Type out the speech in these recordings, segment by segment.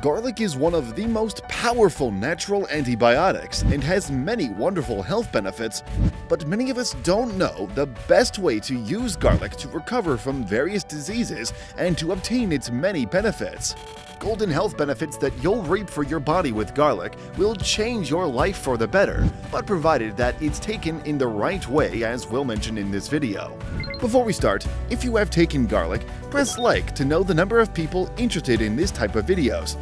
Garlic is one of the most powerful natural antibiotics and has many wonderful health benefits, but many of us don't know the best way to use garlic to recover from various diseases and to obtain its many benefits. Golden health benefits that you'll reap for your body with garlic will change your life for the better, but provided that it's taken in the right way, as we'll mention in this video. Before we start, if you have taken garlic, press like to know the number of people interested in this type of videos.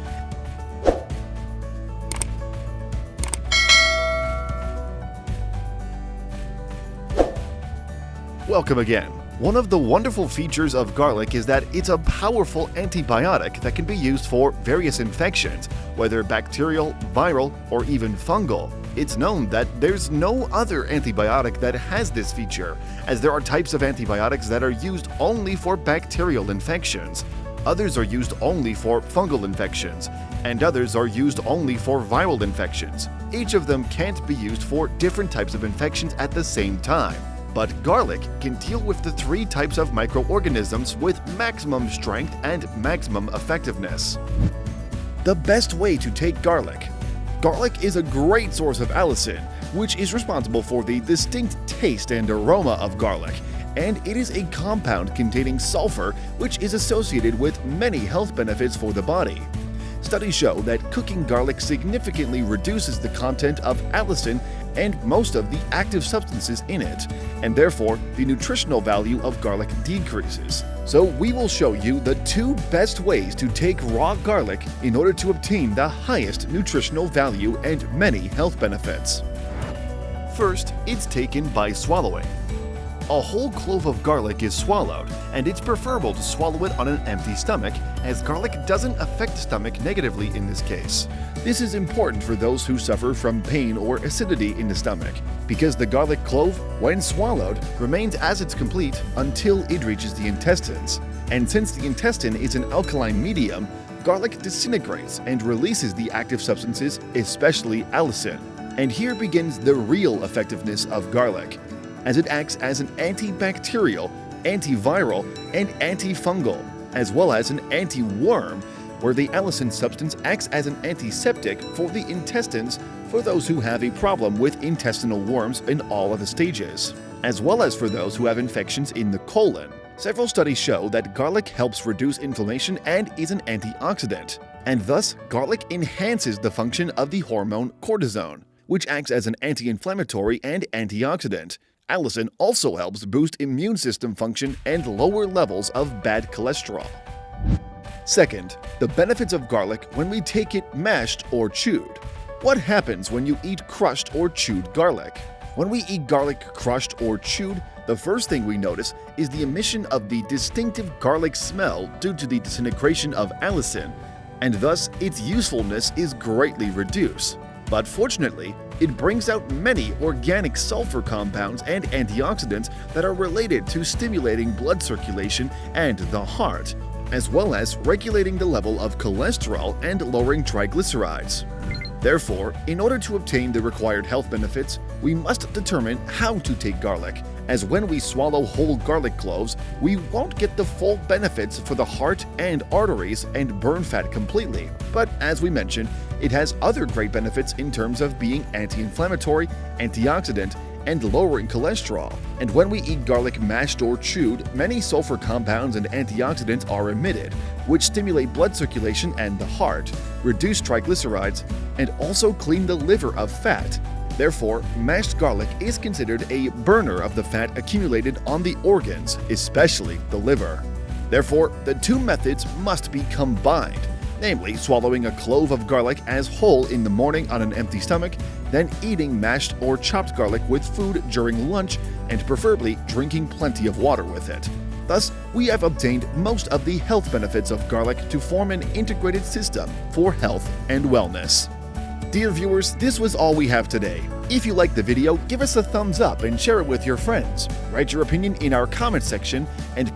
Welcome again. One of the wonderful features of garlic is that it's a powerful antibiotic that can be used for various infections, whether bacterial, viral, or even fungal. It's known that there's no other antibiotic that has this feature, as there are types of antibiotics that are used only for bacterial infections. Others are used only for fungal infections, and others are used only for viral infections. Each of them can't be used for different types of infections at the same time. But garlic can deal with the three types of microorganisms with maximum strength and maximum effectiveness. The best way to take garlic. Garlic is a great source of allicin, which is responsible for the distinct taste and aroma of garlic, and it is a compound containing sulfur which is associated with many health benefits for the body. Studies show that cooking garlic significantly reduces the content of allicin and most of the active substances in it, and therefore the nutritional value of garlic decreases. So we will show you the two best ways to take raw garlic in order to obtain the highest nutritional value and many health benefits. First, it's taken by swallowing. A whole clove of garlic is swallowed, and it's preferable to swallow it on an empty stomach, as garlic doesn't affect the stomach negatively in this case. This is important for those who suffer from pain or acidity in the stomach, because the garlic clove, when swallowed, remains as it's complete until it reaches the intestines. And since the intestine is an alkaline medium, garlic disintegrates and releases the active substances, especially allicin. And here begins the real effectiveness of garlic, as it acts as an antibacterial, antiviral, and antifungal, as well as an anti-worm, where the allicin substance acts as an antiseptic for the intestines for those who have a problem with intestinal worms in all of the stages, as well as for those who have infections in the colon. Several studies show that garlic helps reduce inflammation and is an antioxidant, and thus garlic enhances the function of the hormone cortisone, which acts as an anti-inflammatory and antioxidant. Allicin also helps boost immune system function and lower levels of bad cholesterol. Second, the benefits of garlic when we take it mashed or chewed. What happens when you eat crushed or chewed garlic? When we eat garlic crushed or chewed, the first thing we notice is the emission of the distinctive garlic smell due to the disintegration of allicin, and thus its usefulness is greatly reduced. But fortunately, it brings out many organic sulfur compounds and antioxidants that are related to stimulating blood circulation and the heart, as well as regulating the level of cholesterol and lowering triglycerides. Therefore, in order to obtain the required health benefits, we must determine how to take garlic, as when we swallow whole garlic cloves, we won't get the full benefits for the heart and arteries and burn fat completely. But as we mentioned, it has other great benefits in terms of being anti-inflammatory, antioxidant, and lowering cholesterol. And when we eat garlic mashed or chewed, many sulfur compounds and antioxidants are emitted, which stimulate blood circulation and the heart, reduce triglycerides, and also clean the liver of fat. Therefore, mashed garlic is considered a burner of the fat accumulated on the organs, especially the liver. Therefore, the two methods must be combined, namely swallowing a clove of garlic as whole in the morning on an empty stomach, then eating mashed or chopped garlic with food during lunch, and preferably drinking plenty of water with it. Thus, we have obtained most of the health benefits of garlic to form an integrated system for health and wellness. Dear viewers, this was all we have today. If you liked the video, give us a thumbs up and share it with your friends. Write your opinion in our comment section, and